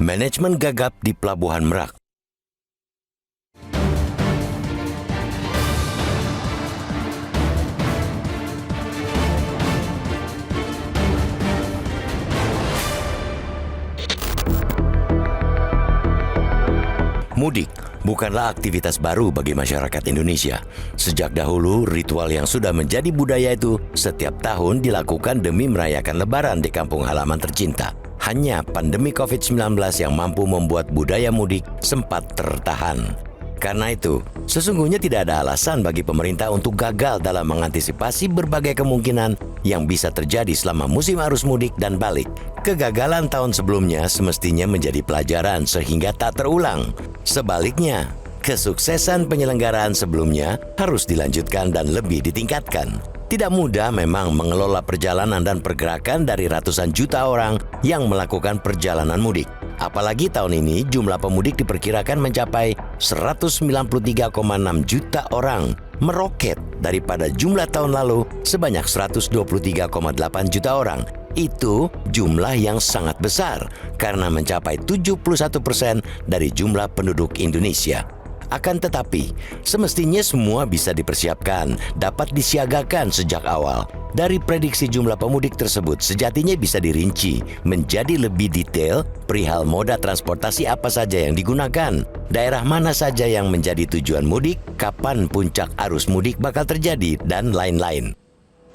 Manajemen gagap di Pelabuhan Merak. Mudik bukanlah aktivitas baru bagi masyarakat Indonesia. Sejak dahulu, ritual yang sudah menjadi budaya itu setiap tahun dilakukan demi merayakan Lebaran di kampung halaman tercinta. Hanya pandemi COVID-19 yang mampu membuat budaya mudik sempat tertahan. Karena itu, sesungguhnya tidak ada alasan bagi pemerintah untuk gagal dalam mengantisipasi berbagai kemungkinan yang bisa terjadi selama musim arus mudik dan balik. Kegagalan tahun sebelumnya semestinya menjadi pelajaran sehingga tak terulang. Sebaliknya, kesuksesan penyelenggaraan sebelumnya harus dilanjutkan dan lebih ditingkatkan. Tidak mudah memang mengelola perjalanan dan pergerakan dari ratusan juta orang yang melakukan perjalanan mudik. Apalagi tahun ini jumlah pemudik diperkirakan mencapai 193,6 juta orang, meroket daripada jumlah tahun lalu sebanyak 123,8 juta orang. Itu jumlah yang sangat besar karena mencapai 71% dari jumlah penduduk Indonesia. Akan tetapi, semestinya semua bisa dipersiapkan, dapat disiagakan sejak awal. Dari prediksi jumlah pemudik tersebut sejatinya bisa dirinci menjadi lebih detail perihal moda transportasi apa saja yang digunakan, daerah mana saja yang menjadi tujuan mudik, kapan puncak arus mudik bakal terjadi, dan lain-lain.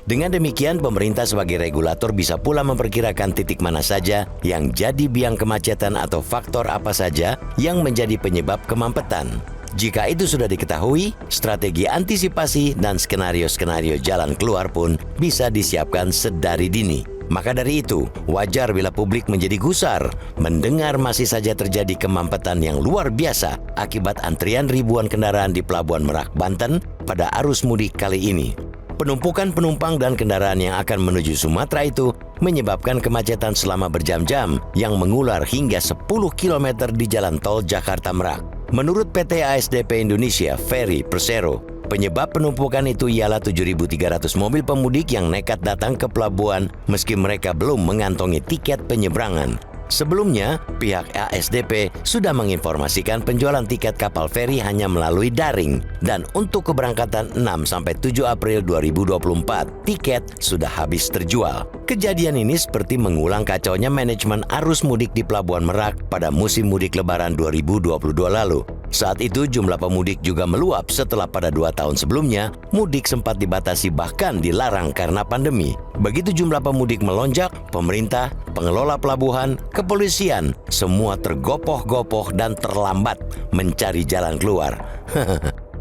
Dengan demikian, pemerintah sebagai regulator bisa pula memperkirakan titik mana saja yang jadi biang kemacetan atau faktor apa saja yang menjadi penyebab kemampetan. Jika itu sudah diketahui, strategi antisipasi dan skenario-skenario jalan keluar pun bisa disiapkan sedari dini. Maka dari itu, wajar bila publik menjadi gusar mendengar masih saja terjadi kemampetan yang luar biasa akibat antrian ribuan kendaraan di Pelabuhan Merak, Banten pada arus mudik kali ini. Penumpukan penumpang dan kendaraan yang akan menuju Sumatera itu menyebabkan kemacetan selama berjam-jam yang mengular hingga 10 km di jalan tol Jakarta-Merak. Menurut PT ASDP Indonesia, Ferry Persero, penyebab penumpukan itu ialah 7.300 mobil pemudik yang nekat datang ke pelabuhan meski mereka belum mengantongi tiket penyeberangan. Sebelumnya, pihak ASDP sudah menginformasikan penjualan tiket kapal feri hanya melalui daring dan untuk keberangkatan 6-7 April 2024, tiket sudah habis terjual. Kejadian ini seperti mengulang kacaunya manajemen arus mudik di Pelabuhan Merak pada musim mudik Lebaran 2022 lalu. Saat itu jumlah pemudik juga meluap setelah pada 2 tahun sebelumnya mudik sempat dibatasi bahkan dilarang karena pandemi. Begitu jumlah pemudik melonjak, pemerintah, pengelola pelabuhan, kepolisian, semua tergopoh-gopoh dan terlambat mencari jalan keluar.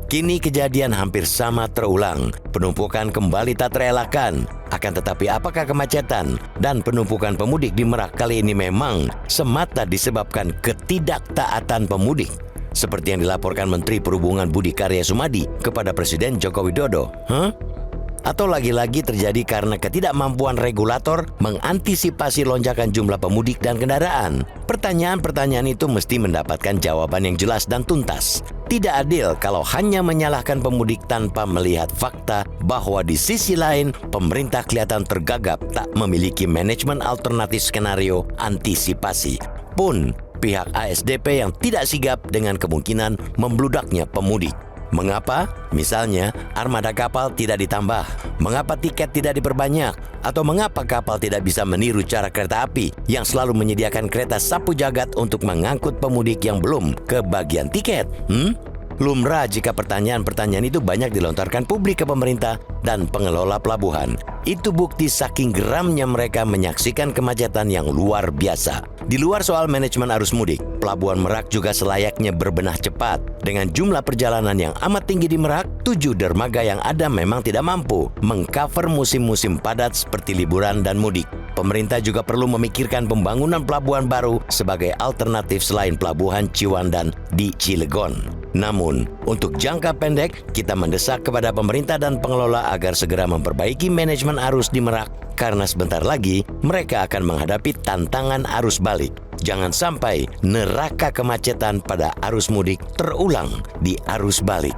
Kini kejadian hampir sama terulang. Penumpukan kembali tak terelakkan. Akan tetapi apakah kemacetan dan penumpukan pemudik di Merak kali ini memang semata disebabkan ketidaktaatan pemudik? Seperti yang dilaporkan Menteri Perhubungan Budi Karya Sumadi kepada Presiden Joko Widodo. Atau lagi-lagi terjadi karena ketidakmampuan regulator mengantisipasi lonjakan jumlah pemudik dan kendaraan? Pertanyaan-pertanyaan itu mesti mendapatkan jawaban yang jelas dan tuntas. Tidak adil kalau hanya menyalahkan pemudik tanpa melihat fakta bahwa di sisi lain pemerintah kelihatan tergagap tak memiliki manajemen alternatif skenario antisipasi. Pun pihak ASDP yang tidak sigap dengan kemungkinan membludaknya pemudik. Mengapa? Misalnya, armada kapal tidak ditambah, mengapa tiket tidak diperbanyak, atau mengapa kapal tidak bisa meniru cara kereta api yang selalu menyediakan kereta sapu jagat untuk mengangkut pemudik yang belum kebagian tiket? Lumrah jika pertanyaan-pertanyaan itu banyak dilontarkan publik ke pemerintah dan pengelola pelabuhan. Itu bukti saking geramnya mereka menyaksikan kemacetan yang luar biasa. Di luar soal manajemen arus mudik, Pelabuhan Merak juga selayaknya berbenah cepat. Dengan jumlah perjalanan yang amat tinggi di Merak, 7 dermaga yang ada memang tidak mampu mengcover musim-musim padat seperti liburan dan mudik. Pemerintah juga perlu memikirkan pembangunan pelabuhan baru sebagai alternatif selain pelabuhan Ciwandan di Cilegon. Namun, untuk jangka pendek, kita mendesak kepada pemerintah dan pengelola agar segera memperbaiki manajemen arus di Merak karena sebentar lagi mereka akan menghadapi tantangan arus balik. Jangan sampai neraka kemacetan pada arus mudik terulang di arus balik.